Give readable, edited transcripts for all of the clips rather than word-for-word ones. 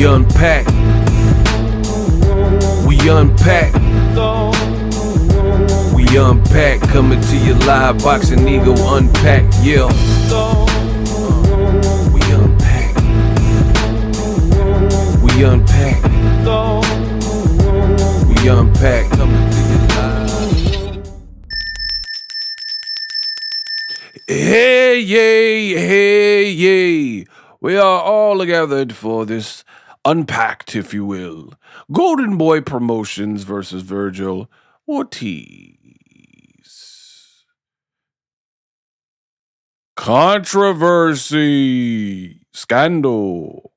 unpack. We unpack. We unpack. Coming to you live. Boxingego unpack. Yeah. We unpack. We unpack. We unpack. Coming to you live. Hey, yay, hey, yay. We are all gathered for this unpacked, if you will. Golden Boy Promotions versus Vergil Ortiz. Controversy, scandal,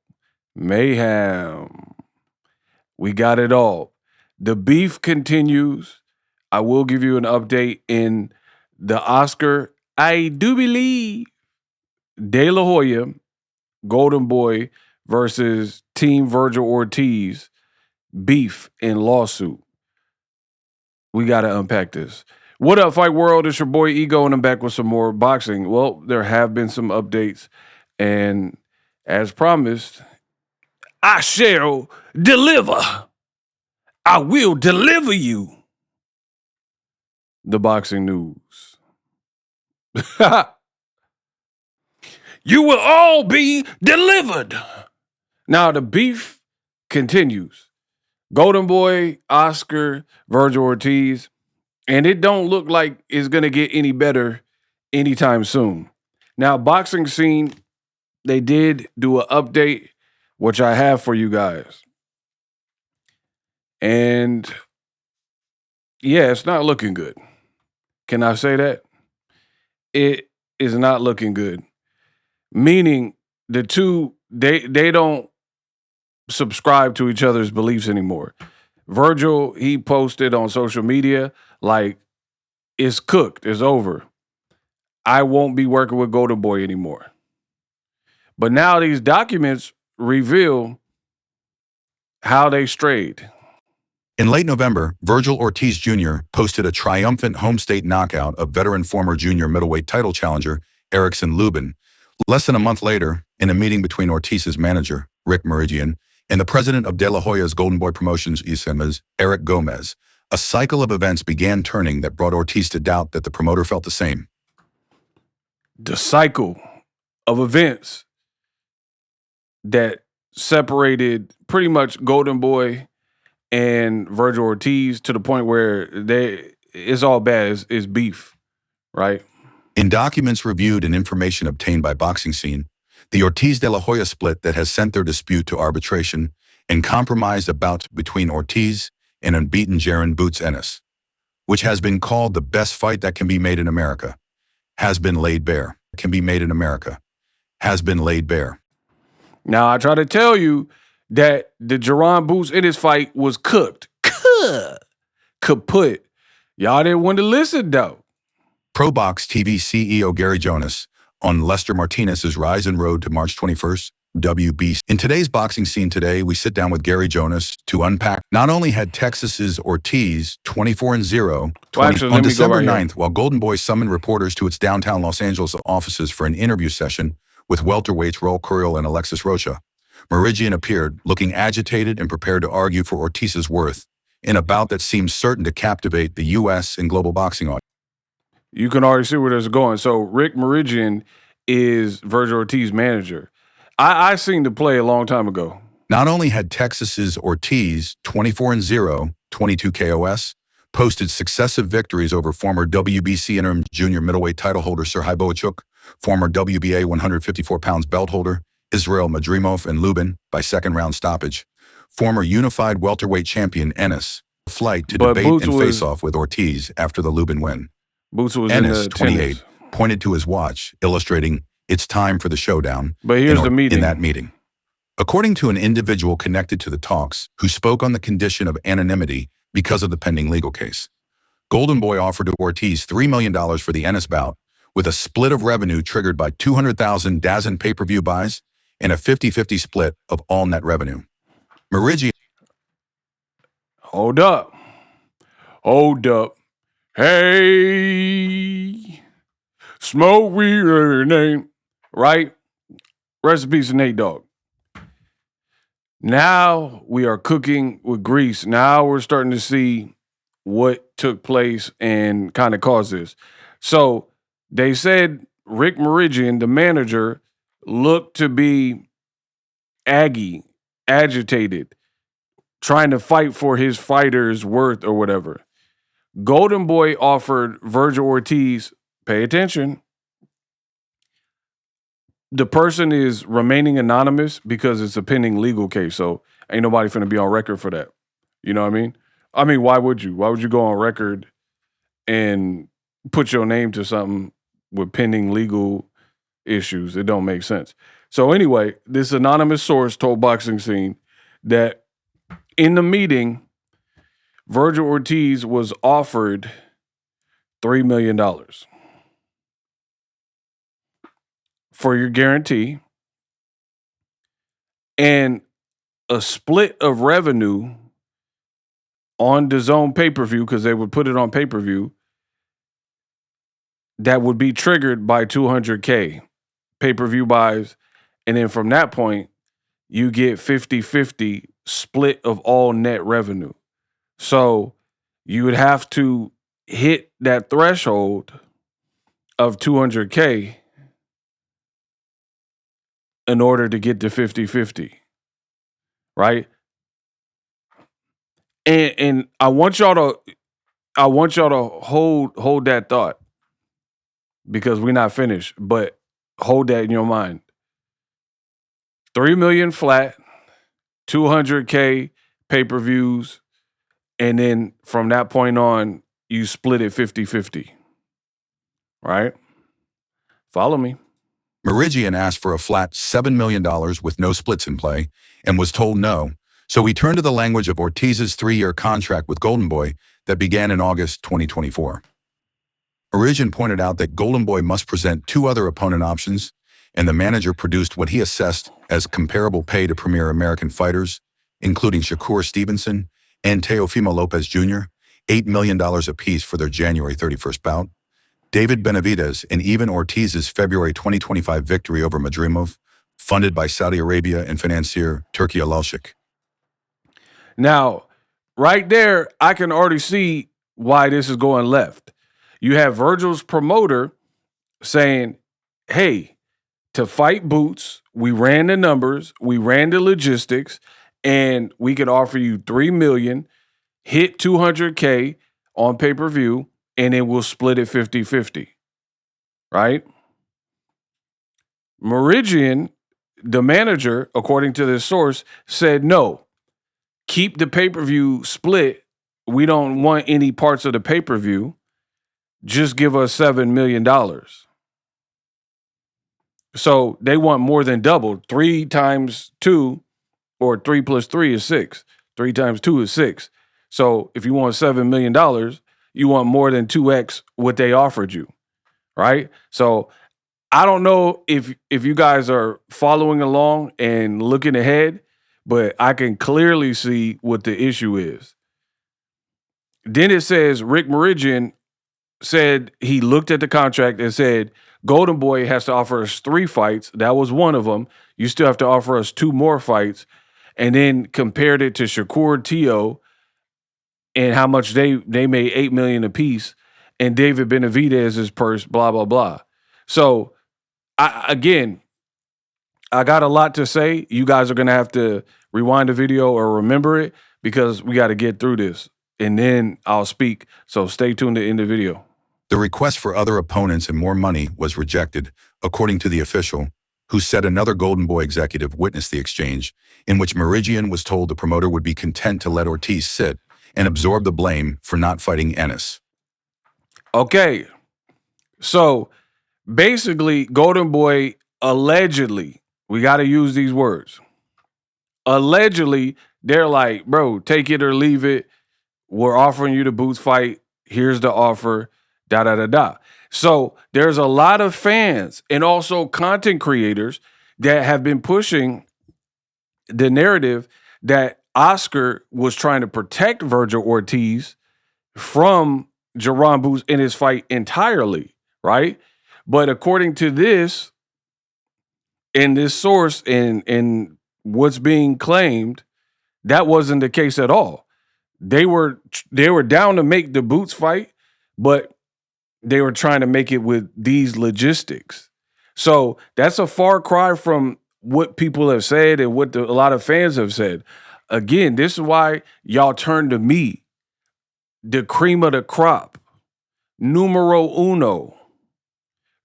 mayhem. We got it all. The beef continues. I will give you an update in the Oscar. I do believe De La Hoya, Golden Boy versus Team Vergil Ortiz, beef in lawsuit. We got to unpack this. What up, Fight World? It's your boy Ego, and I'm back with some more boxing. Well, there have been some updates, and as promised, I shall deliver. I will deliver you the boxing news. You will all be delivered. Now, the beef continues. Golden Boy, Oscar, Vergil Ortiz, and it don't look like it's going to get any better anytime soon. Now, Boxing Scene, they did do an update, which I have for you guys. And yeah, it's not looking good. Can I say that? It is not looking good. Meaning the two, they don't subscribe to each other's beliefs anymore. Vergil, he posted on social media like, it's cooked, it's over. I won't be working with Golden Boy anymore. But now these documents reveal how they strayed. In late November, Vergil Ortiz Jr. posted a triumphant home state knockout of veteran former junior middleweight title challenger Erickson Lubin. Less than a month later, in a meeting between Ortiz's manager, Rick Meridian, and the president of De La Hoya's Golden Boy Promotions, Eric Gomez, a cycle of events began turning that brought Ortiz to doubt that the promoter felt the same. The cycle of events that separated pretty much Golden Boy and Vergil Ortiz to the point where it's all bad. It's beef, right? In documents reviewed and information obtained by Boxing Scene, the Ortiz-De La Hoya split that has sent their dispute to arbitration and compromised a bout between Ortiz and unbeaten Jaron Boots Ennis, which has been called the best fight that can be made in America, has been laid bare. Can be made in America, has been laid bare. Now, I try to tell you that the Jaron Boots Ennis fight was cooked. Kaput. Y'all didn't want to listen, though. ProBox TV CEO Gary Jonas on Lester Martinez's rise and road to March 21st, WBC. In today's Boxing Scene today, we sit down with Gary Jonas to unpack. Not only had Texas's Ortiz 24-0 on December 9th, while Golden Boy summoned reporters to its downtown Los Angeles offices for an interview session with welterweights Raul Curiel and Alexis Rocha, Meridian appeared, looking agitated and prepared to argue for Ortiz's worth in a bout that seems certain to captivate the U.S. and global boxing audience. You can already see where this is going. So Rick Meridian is Vergil Ortiz's manager. I seen the play a long time ago. Not only had Texas's Ortiz 24-0, 22 KOS, posted successive victories over former WBC interim junior middleweight title holder Serhii Boachuk, former WBA 154 pounds belt holder Israel Madrimov and Lubin by second-round stoppage, former unified welterweight champion Ennis, flight to debate and face-off with Ortiz after the Lubin win. Boots was Ennis, in the 28, tennis. pointed to his watch, illustrating it's time for the showdown. But here's the meeting. In that meeting. According to an individual connected to the talks who spoke on the condition of anonymity because of the pending legal case, Golden Boy offered to Ortiz $3 million for the Ennis bout, with a split of revenue triggered by 200,000 DAZN pay-per-view buys and a 50-50 split of all net revenue. Meridian. Hold up. Hey, smoke weed or name, right? Rest in peace, Nate Dogg. Now we are cooking with grease. Now we're starting to see what took place and kind of caused this. So they said Rick Meridian, the manager, looked to be agitated, trying to fight for his fighter's worth or whatever. Golden Boy offered Vergil Ortiz, pay attention. The person is remaining anonymous because it's a pending legal case. So ain't nobody finna be on record for that. You know what I mean? I mean, why would you? Why would you go on record and put your name to something with pending legal issues? It don't make sense. So anyway, this anonymous source told Boxing Scene that in the meeting, Vergil Ortiz was offered $3 million for your guarantee and a split of revenue on DAZN pay-per-view, because they would put it on pay-per-view, that would be triggered by 200K pay-per-view buys. And then from that point, you get 50-50 split of all net revenue. So you would have to hit that threshold of 200K in order to get to 50-50, right? And I want y'all to hold that thought, because we're not finished, but hold that in your mind. 3 million flat, 200K pay-per-views, and then from that point on, you split it 50-50. Right? Follow me. Meridian asked for a flat $7 million with no splits in play and was told no. So we turned to the language of Ortiz's 3-year contract with Golden Boy that began in August 2024. Meridian pointed out that Golden Boy must present 2 other opponent options, and the manager produced what he assessed as comparable pay to premier American fighters, including Shakur Stevenson and Teofimo Lopez Jr., $8 million apiece for their January 31st bout, David Benavidez, and even Ortiz's February 2025 victory over Madrimov, funded by Saudi Arabia and financier Turkey Al-Sheikh. Now, right there, I can already see why this is going left. You have Vergil's promoter saying, hey, to fight Boots, we ran the numbers, we ran the logistics, and we could offer you $3 million, hit 200K on pay-per-view, and then we'll split it 50-50. Right? Meridian, the manager, according to this source, said no. Keep the pay-per-view split. We don't want any parts of the pay-per-view. Just give us $7 million. So they want more than double. 3 times 2, or 3 plus 3 is 6. 3 times 2 is 6. So if you want $7 million, you want more than 2x what they offered you, right? So I don't know if you guys are following along and looking ahead, but I can clearly see what the issue is. Then it says Rick Meridian said he looked at the contract and said, Golden Boy has to offer us 3 fights. That was one of them. You still have to offer us 2 more fights. And then compared it to Shakur Teo and how much they made $8 million apiece, and David Benavidez's purse, blah, blah, blah. So I got a lot to say. You guys are going to have to rewind the video or remember it, because we got to get through this, and then I'll speak. So stay tuned to end the video. The request for other opponents and more money was rejected, according to the official, who said another Golden Boy executive witnessed the exchange, in which Meridian was told the promoter would be content to let Ortiz sit and absorb the blame for not fighting Ennis. Okay. So basically, Golden Boy allegedly, we got to use these words. Allegedly, they're like, bro, take it or leave it. We're offering you the Boots fight. Here's the offer. Da da da da. So there's a lot of fans and also content creators that have been pushing the narrative that Oscar was trying to protect Vergil Ortiz from Jaron Boots in his fight entirely, right? But according to this, in this source, and what's being claimed, that wasn't the case at all. They were down to make the Boots fight, but they were trying to make it with these logistics. So that's a far cry from what people have said and what a lot of fans have said. Again, this is why y'all turn to me, the cream of the crop, numero uno,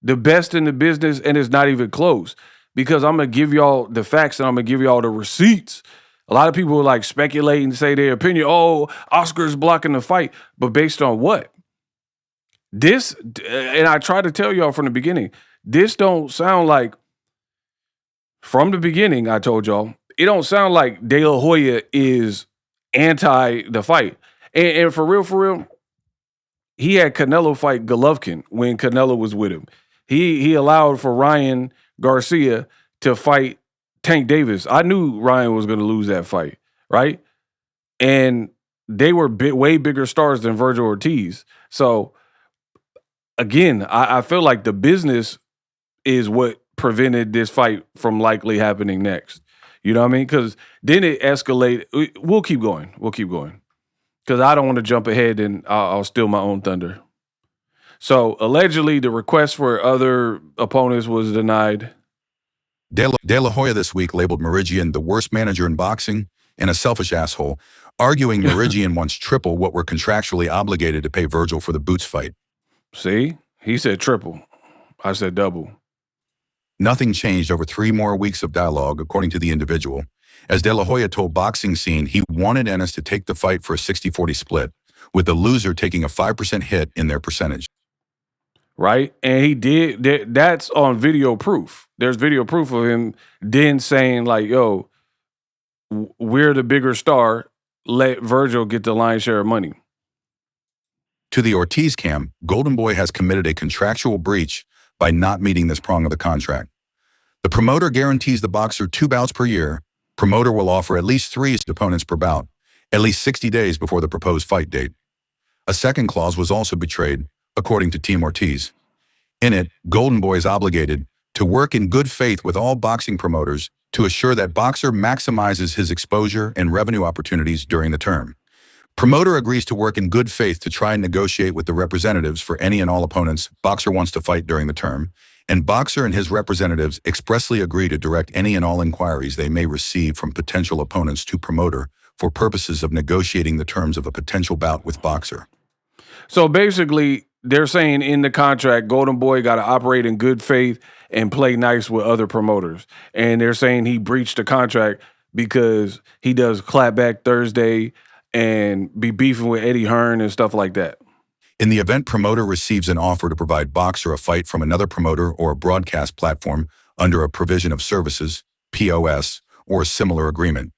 the best in the business, and it's not even close. Because I'm gonna give y'all the facts and I'm gonna give y'all the receipts. A lot of people like speculate and say their opinion. Oh, Oscar's blocking the fight, but based on what? This, and I try to tell y'all from the beginning, this don't sound like, from the beginning, I told y'all, it don't sound like De La Hoya is anti the fight. And for real, he had Canelo fight Golovkin when Canelo was with him. He allowed for Ryan Garcia to fight Tank Davis. I knew Ryan was going to lose that fight, right? And they were way bigger stars than Vergil Ortiz. So again, I feel like the business is what prevented this fight from likely happening next. You know what I mean? Because then it escalated. We'll keep going. Because I don't want to jump ahead and I'll steal my own thunder. So allegedly, the request for other opponents was denied. De La Hoya this week labeled Meridian the worst manager in boxing and a selfish asshole, arguing Meridian wants triple what we're contractually obligated to pay Vergil for the Boots fight. See? He said triple. I said double. Nothing changed over 3 more weeks of dialogue, according to the individual. As De La Hoya told Boxing Scene, he wanted Ennis to take the fight for a 60-40 split, with the loser taking a 5% hit in their percentage. Right? And he did. That's on video proof. There's video proof of him then saying like, yo, we're the bigger star. Let Vergil get the lion's share of money. To the Ortiz camp, Golden Boy has committed a contractual breach by not meeting this prong of the contract. The promoter guarantees the boxer 2 bouts per year. Promoter will offer at least 3 opponents per bout, at least 60 days before the proposed fight date. A second clause was also betrayed, according to Team Ortiz. In it, Golden Boy is obligated to work in good faith with all boxing promoters to assure that boxer maximizes his exposure and revenue opportunities during the term. Promoter agrees to work in good faith to try and negotiate with the representatives for any and all opponents boxer wants to fight during the term, and boxer and his representatives expressly agree to direct any and all inquiries they may receive from potential opponents to promoter for purposes of negotiating the terms of a potential bout with boxer. So basically, they're saying in the contract, Golden Boy got to operate in good faith and play nice with other promoters. And they're saying he breached the contract because he does Clapback Thursday and be beefing with Eddie Hearn and stuff like that. In the event promoter receives an offer to provide boxer a fight from another promoter or a broadcast platform under a provision of services, POS, or a similar agreement,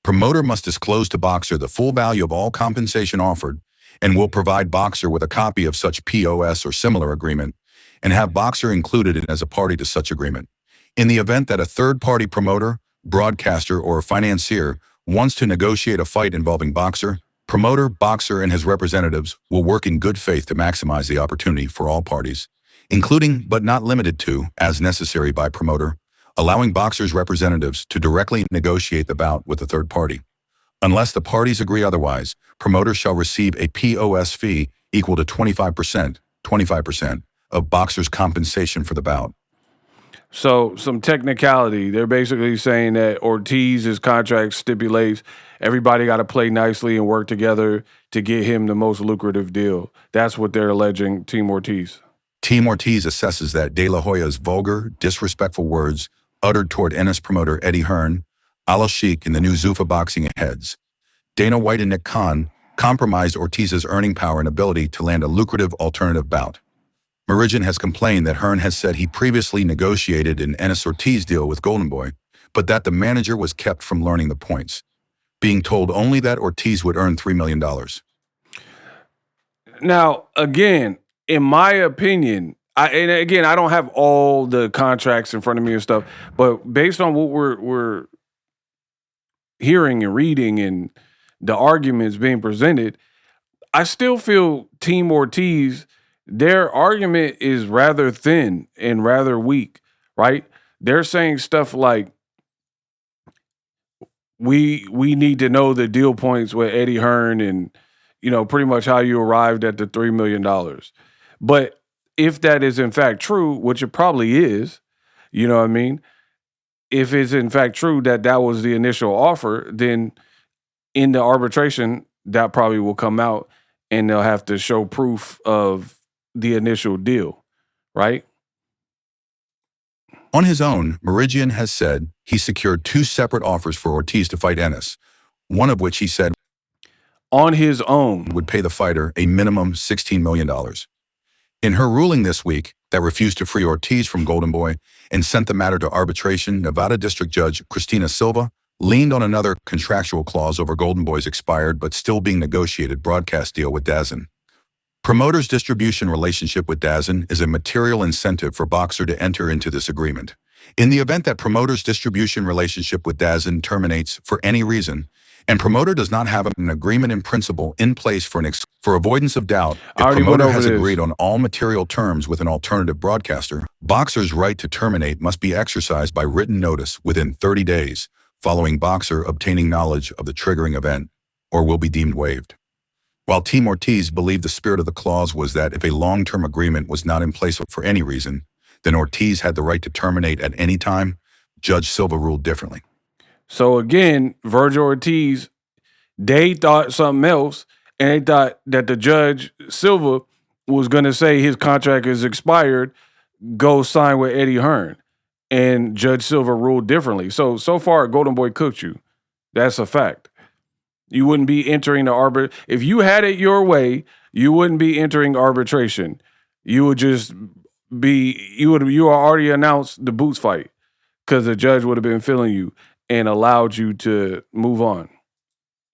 promoter must disclose to boxer the full value of all compensation offered and will provide boxer with a copy of such POS or similar agreement and have boxer included as a party to such agreement. In the event that a third-party promoter, broadcaster, or financier wants to negotiate a fight involving boxer, promoter, boxer, and his representatives will work in good faith to maximize the opportunity for all parties, including but not limited to, as necessary by promoter, allowing boxer's representatives to directly negotiate the bout with a third party. Unless the parties agree otherwise, promoter shall receive a POS fee equal to 25% of boxer's compensation for the bout. So some technicality. They're basically saying that Ortiz's contract stipulates everybody got to play nicely and work together to get him the most lucrative deal. That's what they're alleging, Team Ortiz. Team Ortiz assesses that De La Hoya's vulgar, disrespectful words uttered toward Ennis promoter Eddie Hearn, Al Sheikh, and the new Zuffa Boxing heads, Dana White and Nick Khan, compromised Ortiz's earning power and ability to land a lucrative alternative bout. Meridian has complained that Hearn has said he previously negotiated an Ennis-Ortiz deal with Golden Boy, but that the manager was kept from learning the points, being told only that Ortiz would earn $3 million. Now, again, in my opinion, I don't have all the contracts in front of me and stuff, but based on what we're hearing and reading and the arguments being presented, I still feel Team Ortiz, their argument is rather thin and rather weak, right? They're saying stuff like we need to know the deal points with Eddie Hearn and pretty much how you arrived at the $3 million. But if that is in fact true, which it probably is, you know what I mean? If it's in fact true that that was the initial offer, then in the arbitration, that probably will come out and they'll have to show proof of the initial deal, right? On his own, Meridian has said he secured 2 separate offers for Ortiz to fight Ennis, one of which he said On his own. would pay the fighter a minimum $16 million. In her ruling this week that refused to free Ortiz from Golden Boy and sent the matter to arbitration, Nevada District Judge Christina Silva leaned on another contractual clause over Golden Boy's expired but still being negotiated broadcast deal with DAZN. Promoter's distribution relationship with DAZN is a material incentive for Boxer to enter into this agreement. In the event that Promoter's distribution relationship with DAZN terminates for any reason, and Promoter does not have an agreement in principle in place for avoidance of doubt, if Promoter has agreed on all material terms with an alternative broadcaster, Boxer's right to terminate must be exercised by written notice within 30 days following Boxer obtaining knowledge of the triggering event, or will be deemed waived. While Team Ortiz believed the spirit of the clause was that if a long-term agreement was not in place for any reason, then Ortiz had the right to terminate at any time, Judge Silva ruled differently. So again, Vergil Ortiz, they thought something else, and they thought that the Judge Silva was going to say his contract is expired, go sign with Eddie Hearn. And Judge Silva ruled differently. So far, Golden Boy cooked you. That's a fact. You wouldn't be entering the if you had it your way, you wouldn't be entering arbitration. You would just be, you already announced the Boots fight because the judge would have been feeling you and allowed you to move on.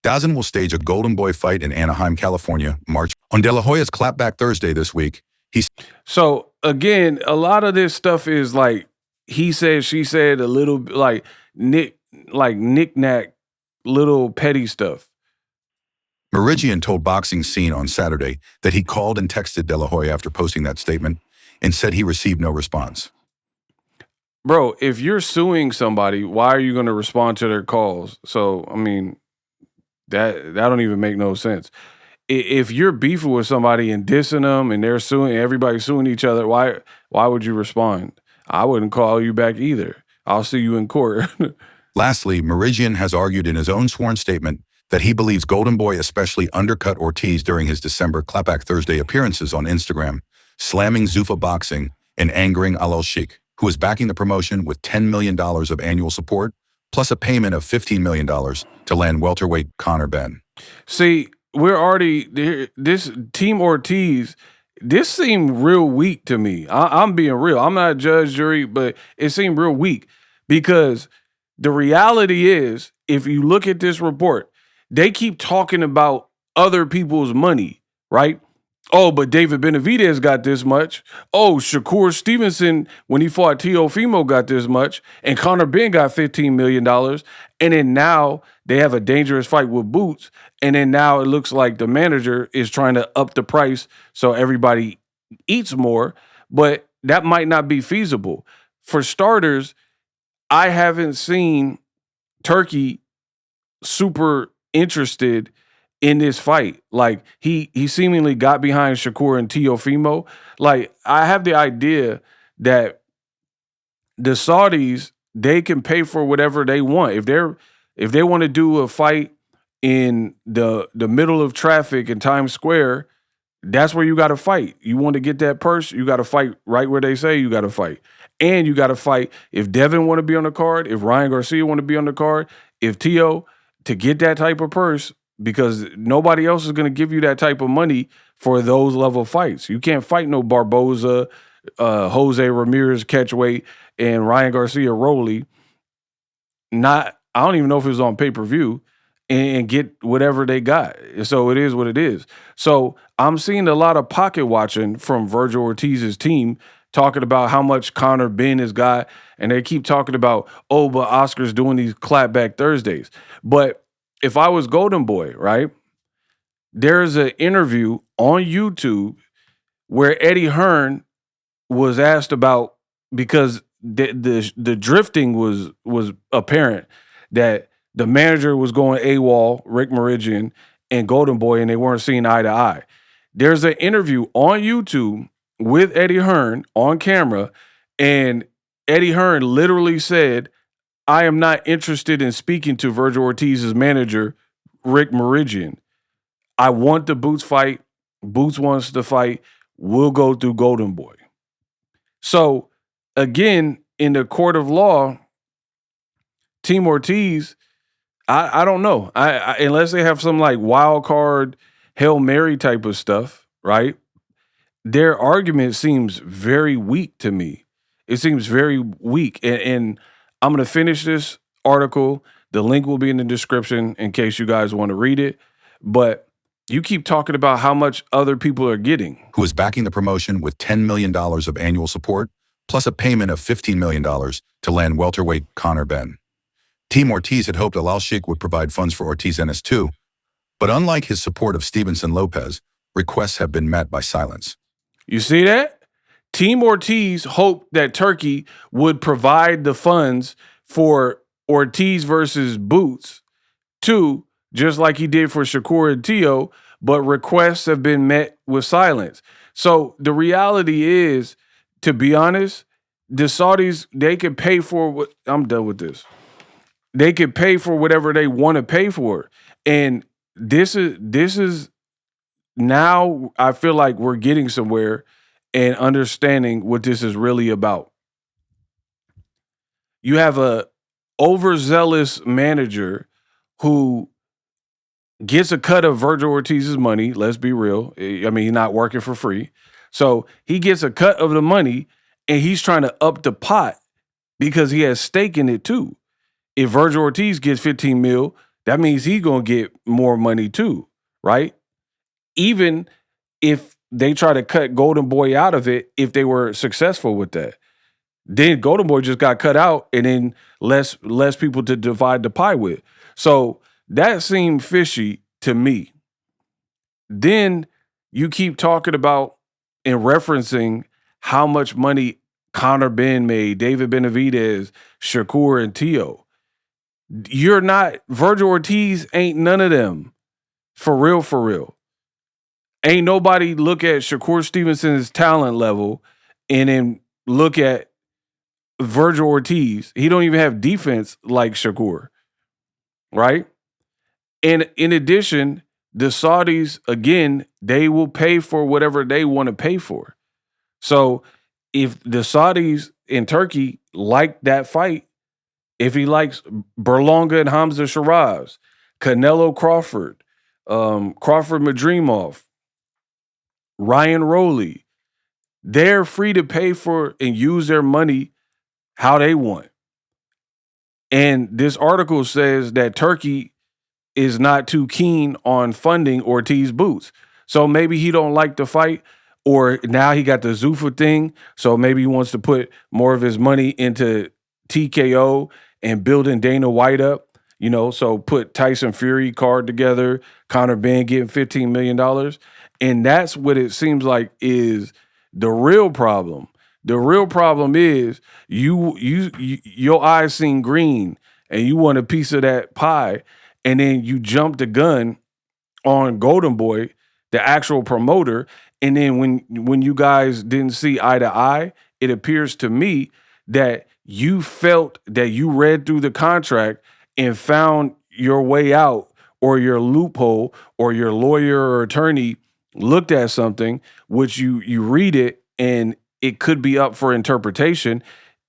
DAZN will stage a Golden Boy fight in Anaheim, California, March. On De La Hoya's Clapback Thursday this week, So again, a lot of this stuff is like he said, she said, a little like knick-knack, little petty stuff. Meridian told Boxingscene on Saturday that he called and texted De La Hoya after posting that statement and said he received no response. Bro, if you're suing somebody, why are you going to respond to their calls? So, I mean, that don't even make no sense. If you're beefing with somebody and dissing them and they're suing, everybody's suing each other, why would you respond? I wouldn't call you back either. I'll see you in court. Lastly, Meridian has argued in his own sworn statement that he believes Golden Boy especially undercut Ortiz during his December Clapback Thursday appearances on Instagram, slamming Zuffa Boxing and angering Al Sheikh, who is backing the promotion with $10 million of annual support, plus a payment of $15 million to land welterweight Conor Benn. See, we're already, this Team Ortiz, this seemed real weak to me. I'm being real. I'm not a judge, jury, but it seemed real weak because the reality is, if you look at this report, they keep talking about other people's money, right? Oh, but David Benavidez got this much. Oh, Shakur Stevenson, when he fought Teofimo, got this much. And Conor Benn got $15 million. And then now they have a dangerous fight with Boots. And then now it looks like the manager is trying to up the price so everybody eats more. But that might not be feasible. For starters, I haven't seen Turkey super interested in this fight. Like he seemingly got behind Shakur and Teofimo. Like I have the idea that the Saudis, they can pay for whatever they want. If they want to do a fight in the middle of traffic in Times Square, that's where you got to fight. You want to get that purse, you got to fight right where they say you got to fight. And you got to fight if Devin want to be on the card, if Ryan Garcia want to be on the card, if Teo, to get that type of purse, because nobody else is going to give you that type of money for those level fights. You can't fight no Barboza, Jose Ramirez catchweight, and Ryan Garcia Rowley. I don't even know if it was on pay-per-view, and get whatever they got. So it is what it is. So I'm seeing a lot of pocket watching from Vergil Ortiz's team talking about how much Conor Benn has got, and they keep talking about, oh, but Oscar's doing these Clapback Thursdays. But if I was Golden Boy, right, there's an interview on YouTube where Eddie Hearn was asked about, because the drifting was apparent, that The manager was going AWOL, Rick Meridian, and Golden Boy, and they weren't seeing eye to eye. There's an interview on YouTube with Eddie Hearn on camera, and Eddie Hearn literally said, I am not interested in speaking to Vergil Ortiz's manager, Rick Meridian. I want the Boots fight. Boots wants to fight. We'll go through Golden Boy. So, again, in the court of law, Team Ortiz, I don't know. I unless they have some like wild card, Hail Mary type of stuff, right? Their argument seems very weak to me. It seems very weak. And I'm going to finish this article. The link will be in the description in case you guys want to read it. But you keep talking about how much other people are getting. Who is backing the promotion with $10 million of annual support, plus a payment of $15 million to land welterweight Conor Benn. Team Ortiz had hoped Al Sheikh would provide funds for Ortiz Ennis too, but unlike his support of Stevenson Lopez, requests have been met by silence. You see that? Team Ortiz hoped that Turkey would provide the funds for Ortiz versus Boots too, just like he did for Shakur and Tio, but requests have been met with silence. So the reality is, to be honest, the Saudis, they could pay for what I'm done with this. They could pay for whatever they want to pay for. And this is now I feel like we're getting somewhere and understanding what this is really about. You have a overzealous manager who gets a cut of Vergil Ortiz's money. Let's be real. I mean, he's not working for free. So he gets a cut of the money and he's trying to up the pot because he has stake in it too. If Vergil Ortiz gets 15 mil, that means he's going to get more money too, right? Even if they try to cut Golden Boy out of it, if they were successful with that. Then Golden Boy just got cut out and then less people to divide the pie with. So that seemed fishy to me. Then you keep talking about and referencing how much money Conor Benn made, David Benavidez, Shakur, and Tio. You're not, Vergil Ortiz ain't none of them. For real, for real. Ain't nobody look at Shakur Stevenson's talent level and then look at Vergil Ortiz. He don't even have defense like Shakur, right? And in addition, the Saudis, again, they will pay for whatever they want to pay for. So if the Saudis in Turkey like that fight, if he likes Berlanga and Hamza Shiraz, Canelo Crawford, Crawford Madrimov, Ryan Rowley, they're free to pay for and use their money how they want. And this article says that Turkey is not too keen on funding Ortiz Boots. So maybe he don't like the fight, or now he got the Zuffa thing, so maybe he wants to put more of his money into TKO and building Dana White up, so put Tyson Fury card together, Conor Benn getting $15 million. And that's what it seems like is the real problem. The real problem is your eyes seen green and you want a piece of that pie, and then you jump the gun on Golden Boy, the actual promoter, and then when you guys didn't see eye to eye, it appears to me that you felt that you read through the contract and found your way out, or your loophole, or your lawyer or attorney looked at something, which you read it and it could be up for interpretation.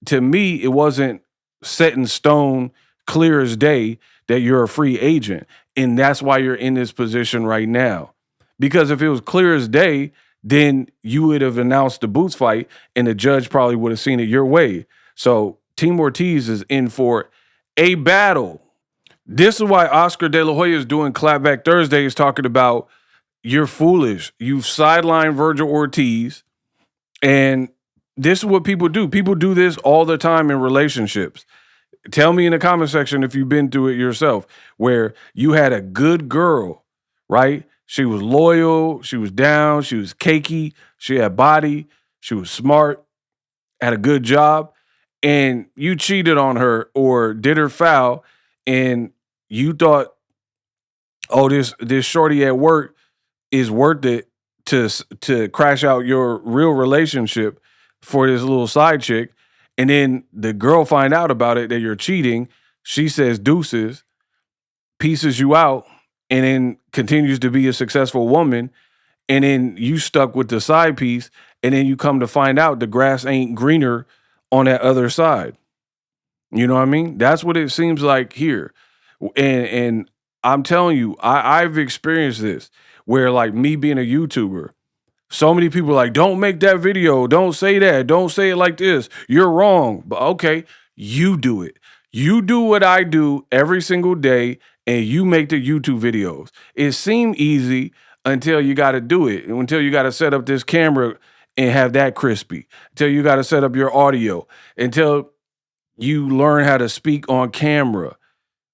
To me, it wasn't set in stone, clear as day, that you're a free agent. And that's why you're in this position right now. Because if it was clear as day, then you would have announced the Boots fight and the judge probably would have seen it your way. So Team Ortiz is in for a battle. This is why Oscar De La Hoya is doing Clapback Thursdays, talking about you're foolish. You've sidelined Vergil Ortiz. And this is what people do. People do this all the time in relationships. Tell me in the comment section if you've been through it yourself, where you had a good girl, right? She was loyal. She was down. She was cakey. She had body. She was smart, had a good job. And you cheated on her or did her foul, and you thought, oh, this shorty at work is worth it to crash out your real relationship for this little side chick, and then the girl find out about it that you're cheating. She says deuces, pieces you out, and then continues to be a successful woman. And then you stuck with the side piece, and then you come to find out the grass ain't greener on that other side. You know what I mean? That's what it seems like here. And I'm telling you, I've experienced this where, like, me being a YouTuber, so many people are like, don't make that video, don't say that, don't say it like this, you're wrong. But okay, you do it. You do what I do every single day, and you make the YouTube videos. It seemed easy until you got to do it, until you got to set up this camera and have that crispy, until you got to set up your audio, until you learn how to speak on camera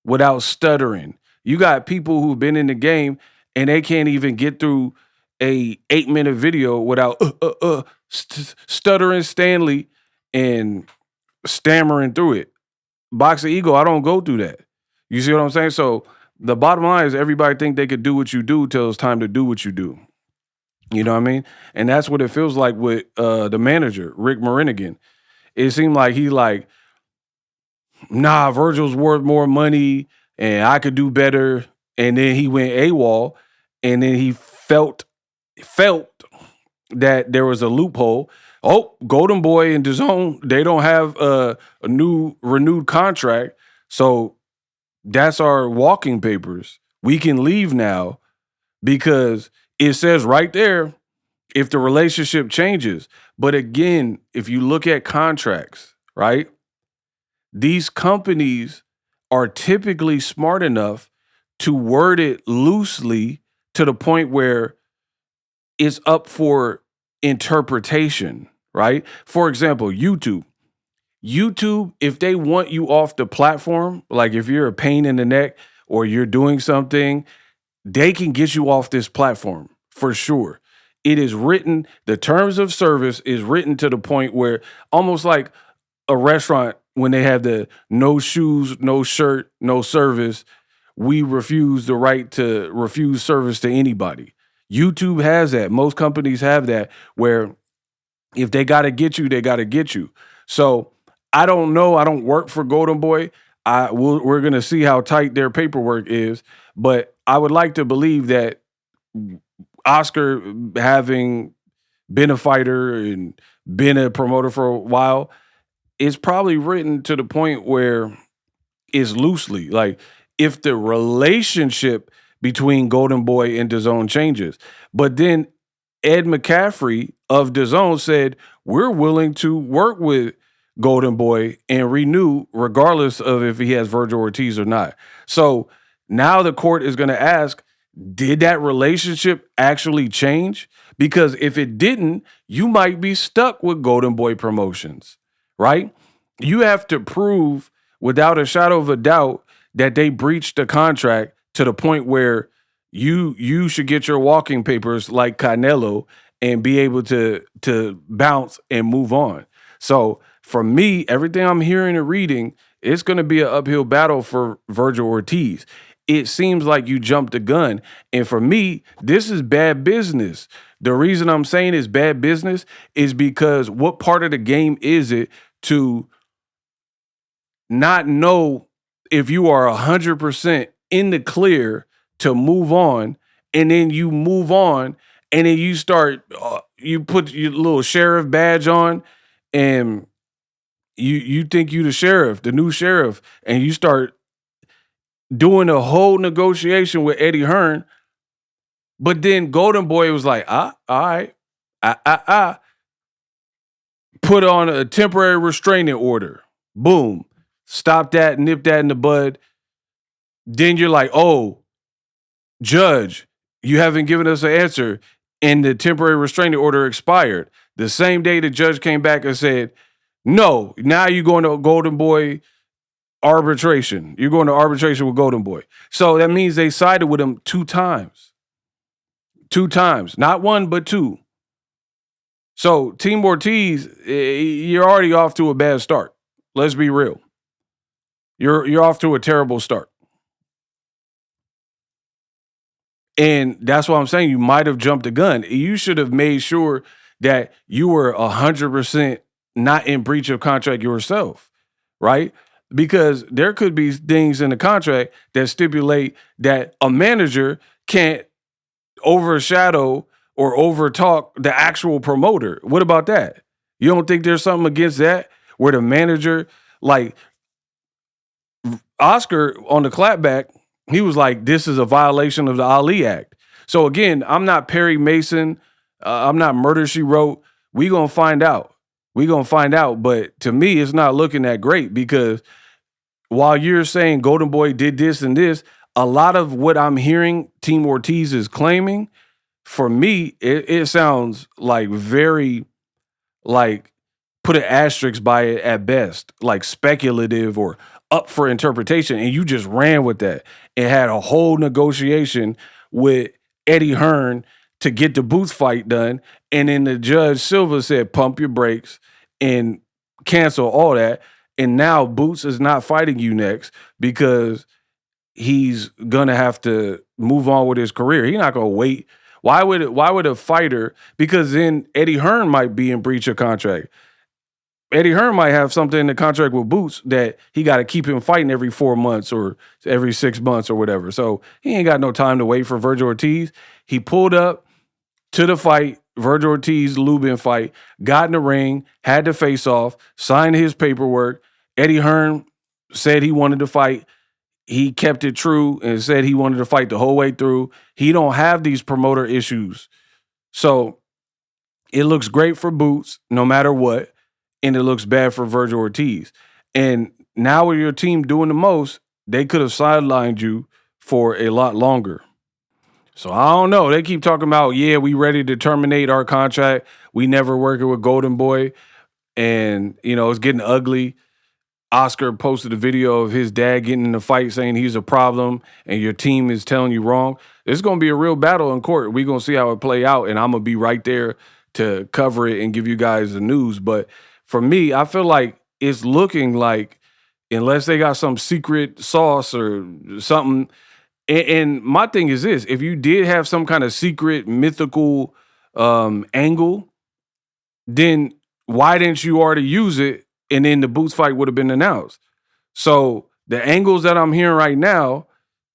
without stuttering. You got people who've been in the game and they can't even get through a 8-minute video without stuttering Stanley and stammering through it. Boxingego, I don't go through that. You see what I'm saying? So the bottom line is everybody think they could do what you do till it's time to do what you do. You know what I mean? And that's what it feels like with the manager, Rick Marinigan. It seemed like he like, nah, Vergil's worth more money and I could do better. And then he went AWOL, and then he felt that there was a loophole. Oh, Golden Boy and DAZN, they don't have a new renewed contract. So that's our walking papers. We can leave now because it says right there if the relationship changes. But again, if you look at contracts, right? These companies are typically smart enough to word it loosely to the point where it's up for interpretation, right? For example, YouTube, if they want you off the platform, like if you're a pain in the neck or you're doing something, they can get you off this platform for sure. It is written, the terms of service is written to the point where almost like a restaurant when they have the no shoes, no shirt, no service, we refuse the right to refuse service to anybody. YouTube has that. Most companies have that where if they got to get you, they got to get you. So I don't know. I don't work for Golden Boy. We're going to see how tight their paperwork is. But I would like to believe that Oscar, having been a fighter and been a promoter for a while, is probably written to the point where it's loosely. Like if the relationship between Golden Boy and DAZN changes. But then Ed McCaffrey of DAZN said, we're willing to work with Golden Boy and renew regardless of if he has Vergil Ortiz or not. So now the court is going to ask, did that relationship actually change? Because if it didn't, you might be stuck with Golden Boy Promotions, right? You have to prove without a shadow of a doubt that they breached the contract to the point where you should get your walking papers like Canelo and be able to bounce and move on. So for me, everything I'm hearing and reading, it's going to be an uphill battle for Vergil Ortiz. It seems like you jumped the gun. And for me, this is bad business. The reason I'm saying it's bad business is because what part of the game is it to not know if you are 100% in the clear to move on, and then you move on, and then you start, you put your little sheriff badge on, and you think you the sheriff, the new sheriff, and you start doing a whole negotiation with Eddie Hearn. But then Golden Boy was like, all right, put on a temporary restraining order. Boom. Stop that, nip that in the bud. Then you're like, oh, judge, you haven't given us an answer, and the temporary restraining order expired. The same day the judge came back and said, no, now you're going to Golden Boy arbitration. You're going to arbitration with Golden Boy. So that means they sided with him 2 times. 2 times. Not 1, but 2. So Team Ortiz, you're already off to a bad start. Let's be real. You're off to a terrible start. And that's why I'm saying you might have jumped the gun. You should have made sure that you were 100% not in breach of contract yourself, right? Because there could be things in the contract that stipulate that a manager can't overshadow or overtalk the actual promoter. What about that? You don't think there's something against that where the manager, like Oscar on the clapback, he was like, this is a violation of the Ali Act. So again, I'm not Perry Mason. I'm not Murder, She Wrote. We going to find out. But to me, it's not looking that great because while you're saying Golden Boy did this and this, a lot of what I'm hearing Team Ortiz is claiming, for me, it sounds like very, like, put an asterisk by it at best, like speculative or up for interpretation. And you just ran with that and had a whole negotiation with Eddie Hearn to get the Boots fight done. And then the judge Silva said, pump your brakes and cancel all that. And now Boots is not fighting you next because he's gonna have to move on with his career. He's not gonna wait. Why would a fighter? Because then Eddie Hearn might be in breach of contract. Eddie Hearn might have something in the contract with Boots that he got to keep him fighting every 4 months or every 6 months or whatever. So he ain't got no time to wait for Vergil Ortiz. He pulled up to the fight, Vergil Ortiz Lubin fight, got in the ring, had to face off, signed his paperwork. Eddie Hearn said he wanted to fight. He kept it true and said he wanted to fight the whole way through. He don't have these promoter issues. So it looks great for Boots no matter what, and it looks bad for Vergil Ortiz. And now with your team doing the most, they could have sidelined you for a lot longer. So I don't know. They keep talking about, yeah, we ready to terminate our contract. We never working with Golden Boy. And, it's getting ugly. Oscar posted a video of his dad getting in the fight saying he's a problem and your team is telling you wrong. It's going to be a real battle in court. We're going to see how it play out, and I'm going to be right there to cover it and give you guys the news. But for me, I feel like it's looking like, unless they got some secret sauce or something, and my thing is this, if you did have some kind of secret mythical angle, then why didn't you already use it? And then the Boots fight would have been announced. So the angles that I'm hearing right now,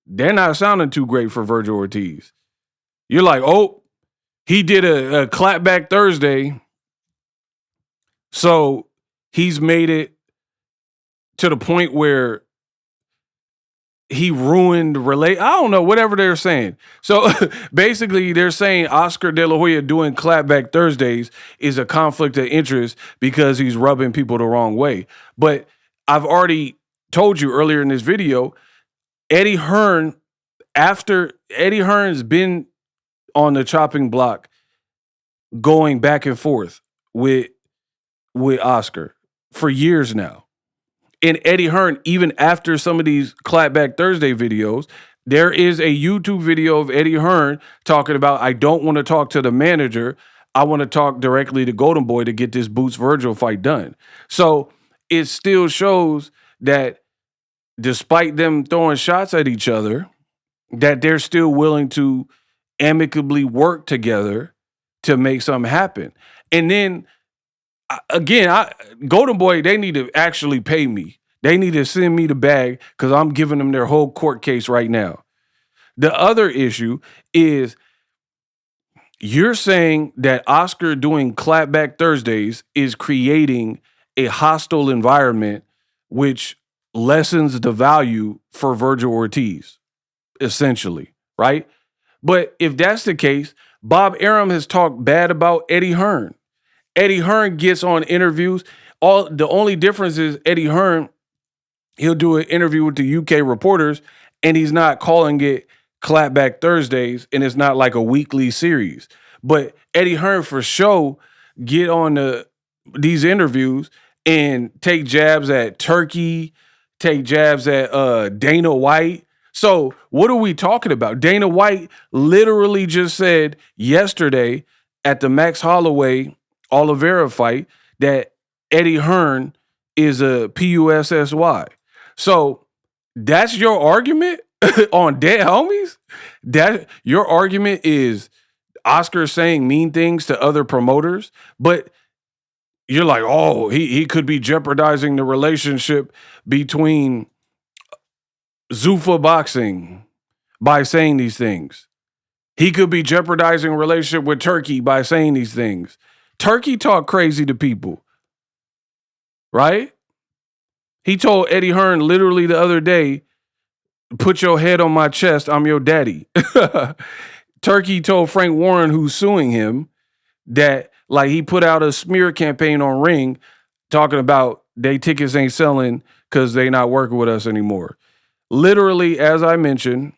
they're not sounding too great for Vergil Ortiz. You're like, oh, he did a Clapback Thursday, so he's made it to the point where he ruined I don't know, whatever they're saying. So basically they're saying Oscar De La Hoya doing Clapback Thursdays is a conflict of interest because he's rubbing people the wrong way. But I've already told you earlier in this video, Eddie Hearn, after Eddie Hearn's been on the chopping block going back and forth with Oscar for years now. And Eddie Hearn, even after some of these Clapback Thursday videos, there is a YouTube video of Eddie Hearn talking about, I don't want to talk to the manager. I want to talk directly to Golden Boy to get this Boots Vergil fight done. So it still shows that despite them throwing shots at each other, that they're still willing to amicably work together to make something happen. And then again, Golden Boy, they need to actually pay me. They need to send me the bag because I'm giving them their whole court case right now. The other issue is you're saying that Oscar doing Clapback Thursdays is creating a hostile environment which lessens the value for Vergil Ortiz, essentially, right? But if that's the case, Bob Arum has talked bad about Eddie Hearn. Eddie Hearn gets on interviews. The only difference is Eddie Hearn, he'll do an interview with the UK reporters, and he's not calling it Clapback Thursdays, and it's not like a weekly series. But Eddie Hearn for sure get on these interviews and take jabs at Turkey, take jabs at Dana White. So what are we talking about? Dana White literally just said yesterday at the Max Holloway Oliveira fight that Eddie Hearn is a PUSSY. So that's your argument on dead homies? That your argument is Oscar saying mean things to other promoters, but you're like, oh, he could be jeopardizing the relationship between Zuffa Boxing by saying these things. He could be jeopardizing a relationship with Turkey by saying these things. Turkey talk crazy to people, right? He told Eddie Hearn literally the other day, put your head on my chest, I'm your daddy. Turkey told Frank Warren, who's suing him, that like he put out a smear campaign on Ring talking about they tickets ain't selling because they not working with us anymore. Literally, as I mentioned.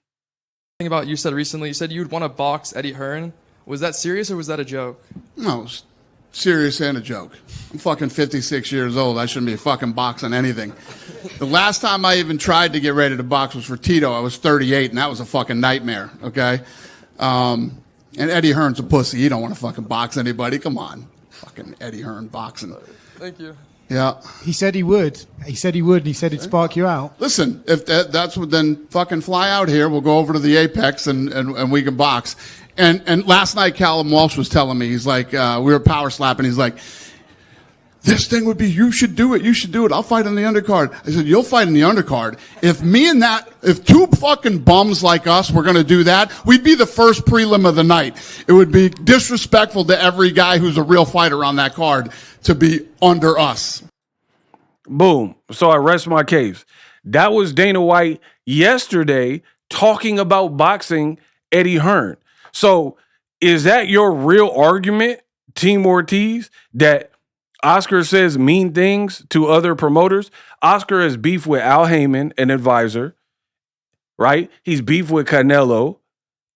About you said recently, you said you'd want to box Eddie Hearn. Was that serious or was that a joke? No, it's serious and a joke. I'm fucking 56 years old. I shouldn't be fucking boxing anything. The last time I even tried to get ready to box was for Tito. I was 38, and that was a fucking nightmare, okay? And Eddie Hearn's a pussy. He don't want to fucking box anybody. Come on. Fucking Eddie Hearn boxing. Thank you. Yeah. He said he would. He said he would, and he said it'd spark you out. Listen, if that's what, then fucking fly out here. We'll go over to the Apex and we can box. And last night, Callum Walsh was telling me, he's like, we were power slapping. He's like, this thing would be, you should do it. You should do it. I'll fight on the undercard. I said, you'll fight in the undercard. If two fucking bums like us were going to do that, we'd be the first prelim of the night. It would be disrespectful to every guy who's a real fighter on that card to be under us. Boom. So I rest my case. That was Dana White yesterday talking about boxing Eddie Hearn. So is that your real argument, Team Ortiz, that Oscar says mean things to other promoters? Oscar has beef with Al Heyman, an advisor, right? He's beef with Canelo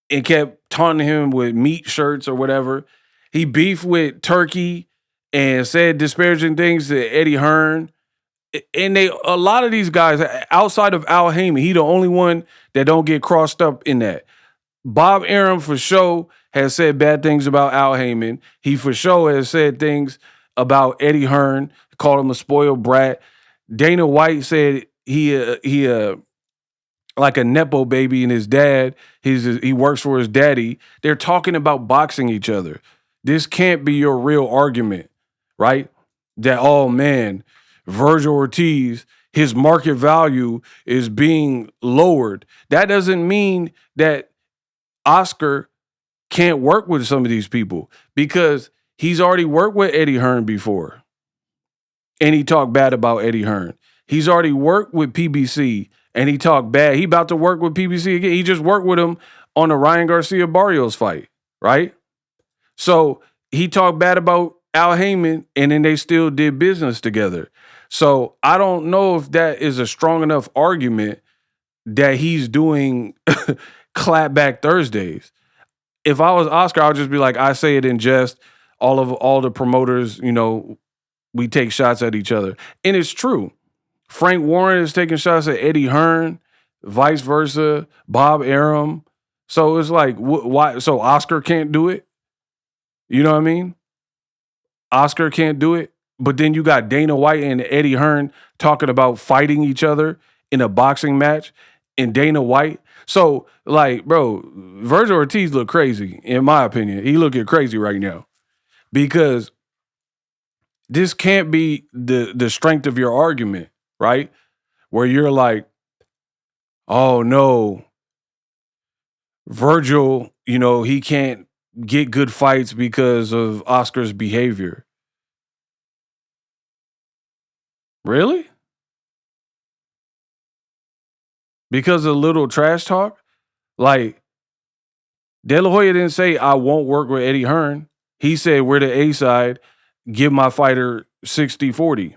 and kept taunting him with meat shirts or whatever. He beefed with Turkey and said disparaging things to Eddie Hearn. And a lot of these guys, outside of Al Heyman, he the only one that don't get crossed up in that. Bob Arum for sure has said bad things about Al Heyman. He for sure has said things about Eddie Hearn, called him a spoiled brat. Dana White said he like a nepo baby, and his dad, he works for his daddy. They're talking about boxing each other. This can't be your real argument, right? That, oh man, Vergil Ortiz, his market value is being lowered. That doesn't mean that Oscar can't work with some of these people, because he's already worked with Eddie Hearn before. And he talked bad about Eddie Hearn. He's already worked with PBC and he talked bad. He about to work with PBC again. He just worked with him on the Ryan Garcia Barrios fight, right? So he talked bad about Al Heyman, and then they still did business together. So I don't know if that is a strong enough argument that he's doing Clapback Thursdays. If I was Oscar, I would just be like, I say it in jest. All the promoters, you know, we take shots at each other. And it's true. Frank Warren is taking shots at Eddie Hearn, vice versa, Bob Arum. So it's like, why? So Oscar can't do it? You know what I mean? Oscar can't do it. But then you got Dana White and Eddie Hearn talking about fighting each other in a boxing match, and Dana White. So, like, bro, Vergil Ortiz look crazy, in my opinion. He looking crazy right now, because this can't be the strength of your argument, right? Where you're like, oh no, Vergil, you know, he can't get good fights because of Oscar's behavior. Really? Because of little trash talk? Like, De La Hoya didn't say, I won't work with Eddie Hearn. He said, we're the A side, give my fighter 60-40.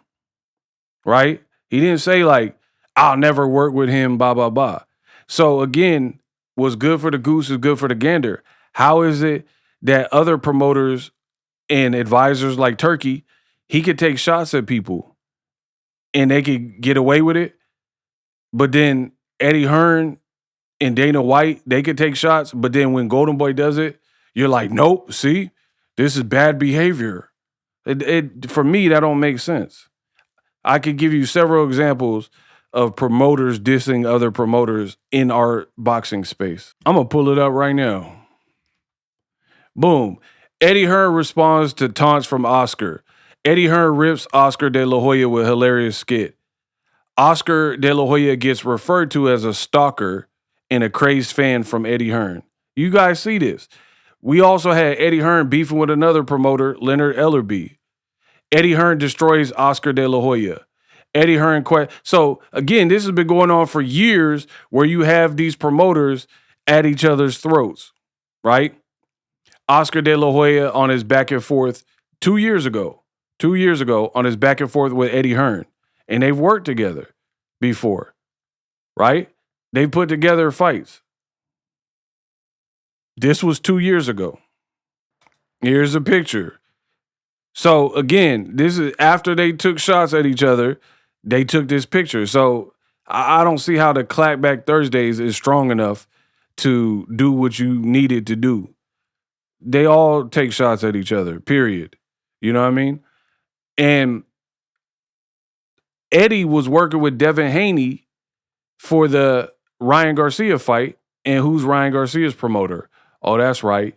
Right? He didn't say, like, I'll never work with him, blah, blah, blah. So again, what's good for the goose is good for the gander. How is it that other promoters and advisors like Turkey, he could take shots at people and they could get away with it, but then Eddie Hearn and Dana White, they could take shots, but then when Golden Boy does it, you're like, nope, see, this is bad behavior. For me, that don't make sense. I could give you several examples of promoters dissing other promoters in our boxing space. I'm going to pull it up right now. Boom. Eddie Hearn responds to taunts from Oscar. Eddie Hearn rips Oscar De La Hoya with hilarious skit. Oscar De La Hoya gets referred to as a stalker and a crazed fan from Eddie Hearn. You guys see this. We also had Eddie Hearn beefing with another promoter, Leonard Ellerby. Eddie Hearn destroys Oscar De La Hoya. Eddie Hearn So again, this has been going on for years where you have these promoters at each other's throats, right? Oscar De La Hoya on his back and forth 2 years ago on his back and forth with Eddie Hearn. And they've worked together before, right? They've put together fights. This was 2 years ago. Here's a picture. So again, this is after they took shots at each other. They took this picture. So I don't see how the Clapback Thursdays is strong enough to do what you needed to do. They all take shots at each other, period. You know what I mean? And Eddie was working with Devin Haney for the Ryan Garcia fight. And who's Ryan Garcia's promoter? Oh, that's right.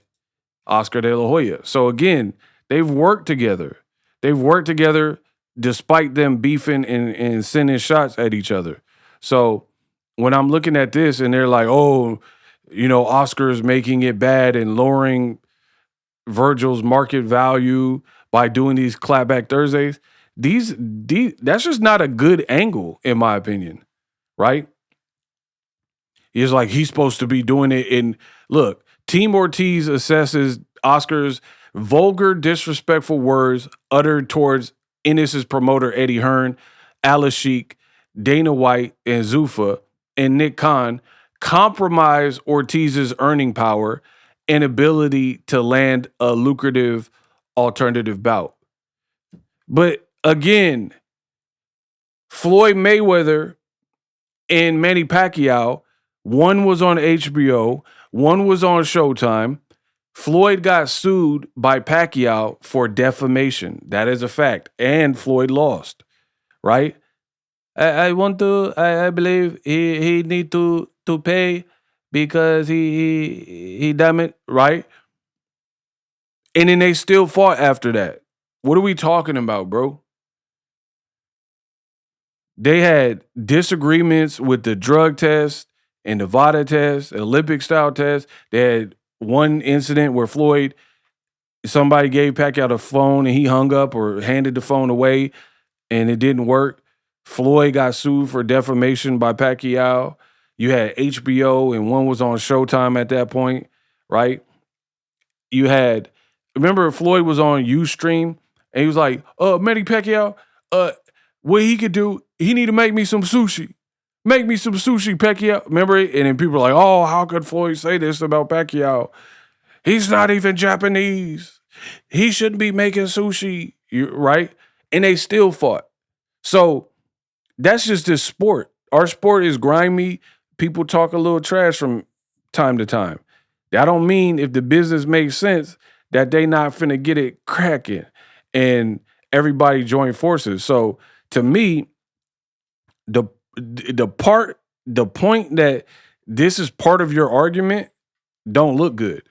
Oscar De La Hoya. So again, they've worked together. They've worked together despite them beefing and sending shots at each other. So when I'm looking at this and they're like, oh, you know, Oscar's making it bad and lowering Vergil's market value by doing these Clapback Thursdays, that's just not a good angle, in my opinion, right? He's like, he's supposed to be doing it in, look, Team Ortiz assesses Oscar's vulgar, disrespectful words uttered towards Ennis's promoter Eddie Hearn, Alice Sheik, Dana White, and Zuffa, and Nick Khan compromise Ortiz's earning power and ability to land a lucrative alternative bout. But again, Floyd Mayweather and Manny Pacquiao, one was on HBO, one was on Showtime. Floyd got sued by Pacquiao for defamation. That is a fact. And Floyd lost, right? I believe he need to pay because he damn it, right? And then they still fought after that. What are we talking about, bro? They had disagreements with the drug test and Nevada test, Olympic style test. They had one incident where somebody gave Pacquiao the phone and he hung up or handed the phone away and it didn't work. Floyd got sued for defamation by Pacquiao. You had HBO and one was on Showtime at that point, right? Remember Floyd was on Ustream and he was like, Manny Pacquiao, what he could do, he need to make me some sushi. Make me some sushi, Pacquiao. Remember it? And then people are like, oh, how could Floyd say this about Pacquiao? He's not even Japanese. He shouldn't be making sushi, right? And they still fought. So that's just this sport. Our sport is grimy. People talk a little trash from time to time. That don't mean if the business makes sense that they not finna get it cracking and everybody join forces. So to me, the point that this is part of your argument don't look good.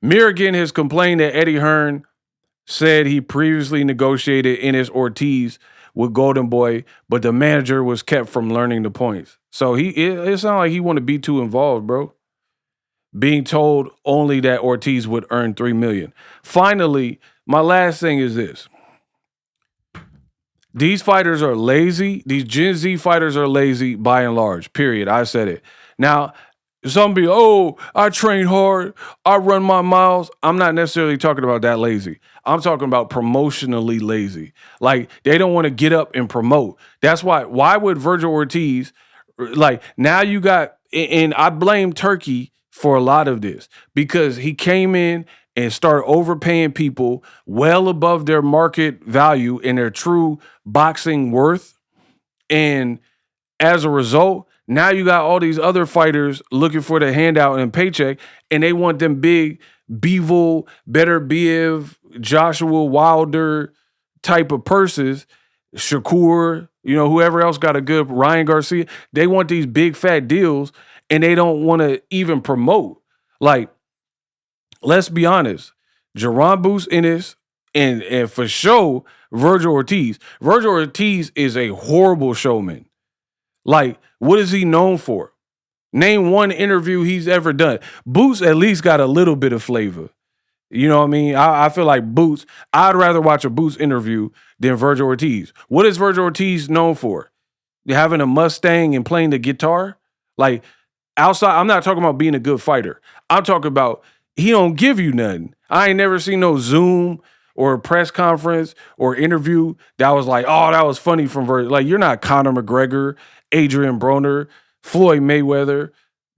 Mirrigan has complained that Eddie Hearn said he previously negotiated Ennis Ortiz with Golden Boy, but the manager was kept from learning the points. So it sounds like he want to be too involved, bro. Being told only that Ortiz would earn $3 million. Finally, my last thing is this. These fighters are lazy. These Gen Z fighters are lazy by and large, period. I said it. Now, some people, I train hard. I run my miles. I'm not necessarily talking about that lazy. I'm talking about promotionally lazy. Like, they don't want to get up and promote. That's why would Vergil Ortiz, like, now you got, and I blame Turkey for a lot of this because he came in and started overpaying people well above their market value and their true boxing worth. And as a result, now you got all these other fighters looking for the handout and paycheck, and they want them big Bivol, Better Biev, Joshua Wilder type of purses, Shakur, whoever else got a good Ryan Garcia, they want these big fat deals and they don't want to even promote. Like, let's be honest, Jaron Boots Ennis and for sure Vergil Ortiz. Vergil Ortiz is a horrible showman. Like, what is he known for? Name one interview he's ever done. Boots at least got a little bit of flavor. You know what I mean? I feel like Boots, I'd rather watch a Boots interview than Vergil Ortiz. What is Vergil Ortiz known for? Having a Mustang and playing the guitar? Like, outside, I'm not talking about being a good fighter. I'm talking about he don't give you nothing. I ain't never seen no Zoom or a press conference or interview that was like, oh, that was funny from Vergil. Like, you're not Conor McGregor, Adrian Broner, Floyd Mayweather,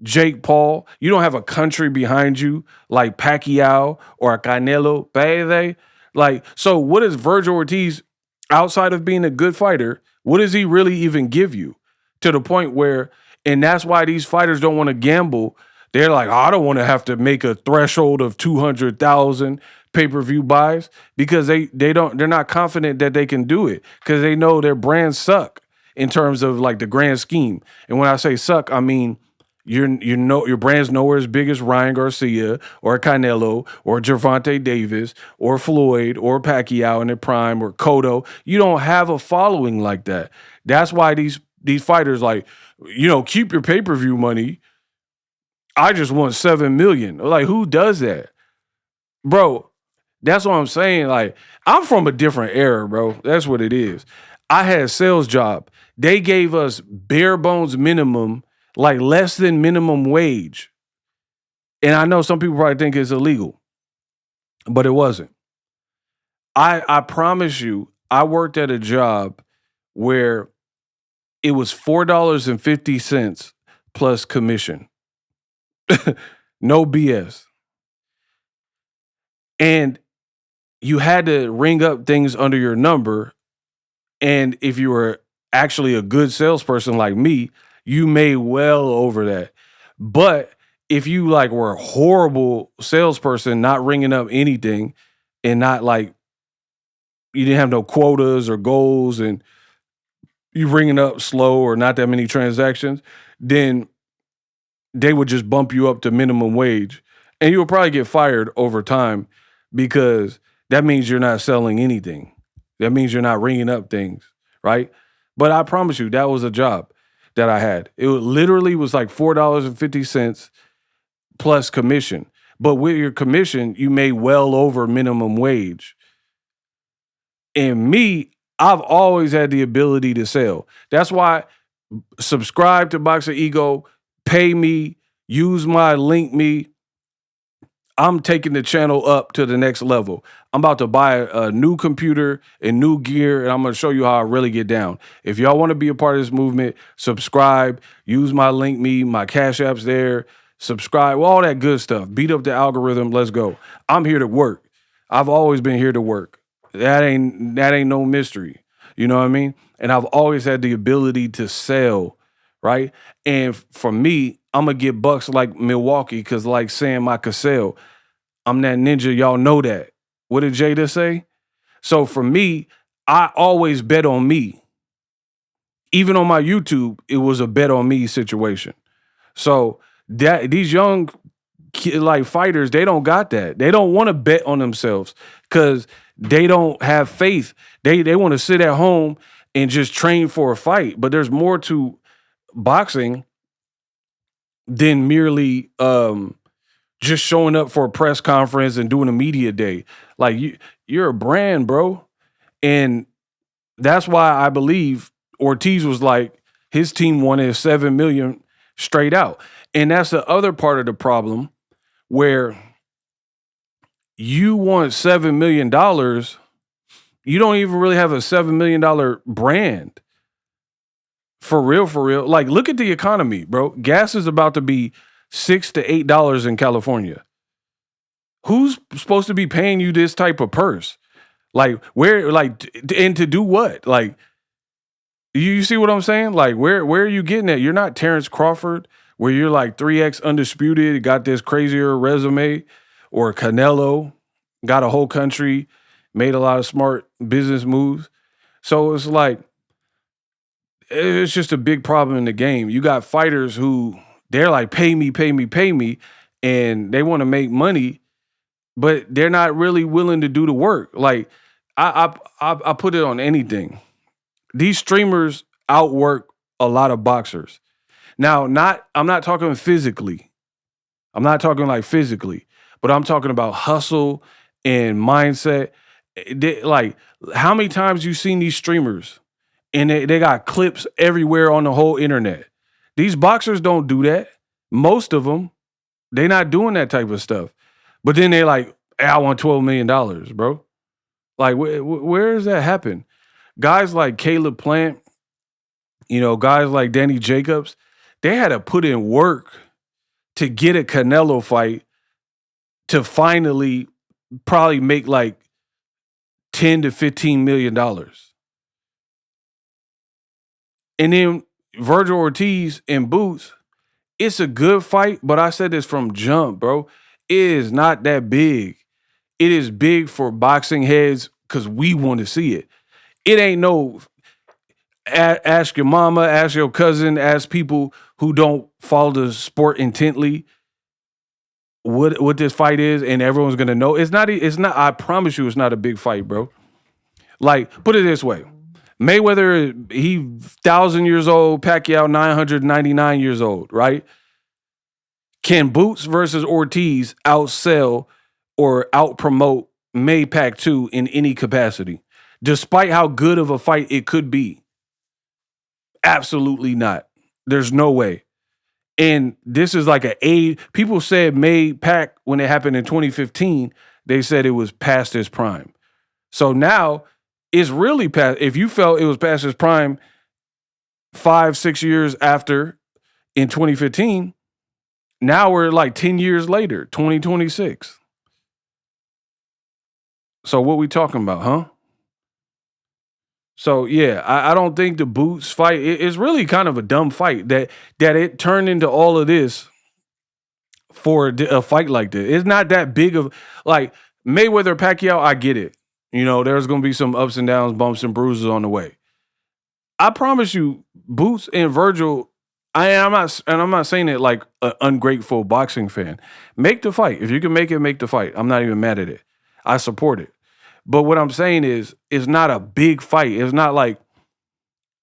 Jake Paul. You don't have a country behind you like Pacquiao or Canelo, baby. Like, so what is Vergil Ortiz outside of being a good fighter? What does he really even give you? To the point where, and that's why these fighters don't want to gamble. They're like, oh, I don't want to have to make a threshold of 200,000 pay-per-view buys because they're not confident that they can do it because they know their brands suck in terms of like the grand scheme. And when I say suck, I mean your brand's nowhere as big as Ryan Garcia or Canelo or Gervonta Davis or Floyd or Pacquiao in their prime or Cotto. You don't have a following like that. That's why these fighters like, keep your pay-per-view money. I just want 7 million. Like, who does that? Bro, that's what I'm saying. Like, I'm from a different era, bro. That's what it is. I had a sales job. They gave us bare bones minimum, like less than minimum wage. And I know some people probably think it's illegal, but it wasn't. I promise you, I worked at a job where it was $4.50 plus commission. No BS. And you had to ring up things under your number. And if you were actually a good salesperson like me, you made well over that. But if you like were a horrible salesperson, not ringing up anything and not like, you didn't have no quotas or goals and you ringing up slow or not that many transactions, then they would just bump you up to minimum wage. And you will probably get fired over time because that means you're not selling anything. That means you're not ringing up things, right? But I promise you, that was a job that I had. It literally was like $4.50 plus commission. But with your commission, you made well over minimum wage. And me, I've always had the ability to sell. That's why subscribe to Boxingego, pay me, use my link me. I'm taking the channel up to the next level. I'm about to buy a new computer and new gear, and I'm going to show you how I really get down. If y'all want to be a part of this movement, subscribe, use my link me, my Cash App's there, subscribe, all that good stuff. Beat up the algorithm, let's go. I'm here to work. I've always been here to work. That ain't no mystery. You know what I mean? And I've always had the ability to sell, right? And for me, I'm going to get bucks like Milwaukee because like Sam, I could sell. I'm that ninja. Y'all know that. What did Jada say? So for me, I always bet on me. Even on my YouTube, it was a bet on me situation. So that these young like fighters, they don't got that. They don't want to bet on themselves because they don't have faith. They want to sit at home and just train for a fight. But there's more to boxing than merely just showing up for a press conference and doing a media day. Like you're a brand, bro. And that's why I believe Ortiz was like, his team wanted 7 million straight out. And that's the other part of the problem where you want $7 million. You don't even really have a $7 million brand. For real. Like, look at the economy, bro. Gas is about to be $6 to $8 in California. Who's supposed to be paying you this type of purse? Like, where, like, and to do what? Like, you see what I'm saying? Like, where are you getting at? You're not Terrence Crawford, where you're like 3X undisputed, got this crazier resume, or Canelo, got a whole country, made a lot of smart business moves. So it's like, it's just a big problem in the game. You got fighters who they're like, pay me, pay me, pay me, and they want to make money, but they're not really willing to do the work. Like I put it on anything. These streamers outwork a lot of boxers. Now, I'm not talking physically. I'm not talking like physically, but I'm talking about hustle and mindset. Like, how many times you seen these streamers and they got clips everywhere on the whole internet? These boxers don't do that. Most of them, they not doing that type of stuff. But then they're like, hey, I want $12 million, bro. Like, where does that happen? Guys like Caleb Plant, guys like Danny Jacobs, they had to put in work to get a Canelo fight to finally probably make like $10 to $15 million. And then Vergil Ortiz and Boots, it's a good fight, but I said this from jump, bro. It is not that big. It is big for boxing heads because we want to see it. It ain't no ask your mama, ask your cousin, ask people who don't follow the sport intently what this fight is, and everyone's gonna know. It's not. I promise you, it's not a big fight, bro. Like, put it this way: Mayweather, he 1,000 years old. Pacquiao, 999 years old. Right? Can Boots versus Ortiz outsell or outpromote Maypac 2 in any capacity, despite how good of a fight it could be? Absolutely not. There's no way. And this is like people said Maypac when it happened in 2015, they said it was past its prime. So now it's really past. If you felt it was past its prime 5-6 years after in 2015, now we're like 10 years later, 2026. So what we talking about, huh? So yeah, I don't think the Boots fight is really kind of a dumb fight that it turned into all of this for a fight like this. It's not that big of like Mayweather Pacquiao. I get it. There's going to be some ups and downs, bumps and bruises on the way. I promise you, Boots and Vergil. I'm not saying it like an ungrateful boxing fan. Make the fight if you can make the fight. I'm not even mad at it. I support it. But what I'm saying is, it's not a big fight. It's not like,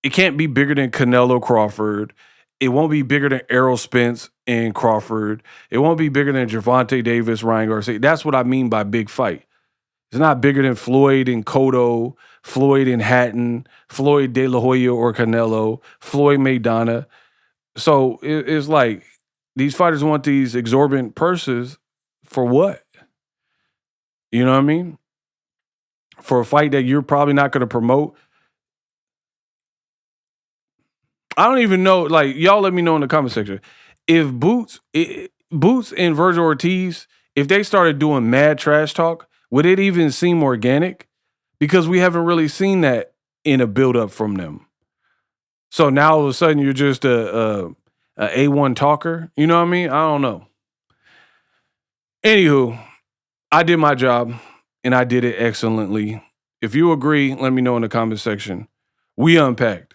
it can't be bigger than Canelo Crawford. It won't be bigger than Errol Spence and Crawford. It won't be bigger than Gervonta Davis, Ryan Garcia. That's what I mean by big fight. It's not bigger than Floyd and Cotto, Floyd and Hatton, Floyd De La Hoya or Canelo, Floyd Maidana. So it's like, these fighters want these exorbitant purses for what? You know what I mean? For a fight that you're probably not going to promote. I don't even know. Like, y'all let me know in the comment section. If Boots and Vergil Ortiz, if they started doing mad trash talk, would it even seem organic? Because we haven't really seen that in a build-up from them. So now all of a sudden you're just a A1 talker. You know what I mean? I don't know. Anywho, I did my job. And I did it excellently. If you agree, let me know in the comment section. We unpacked.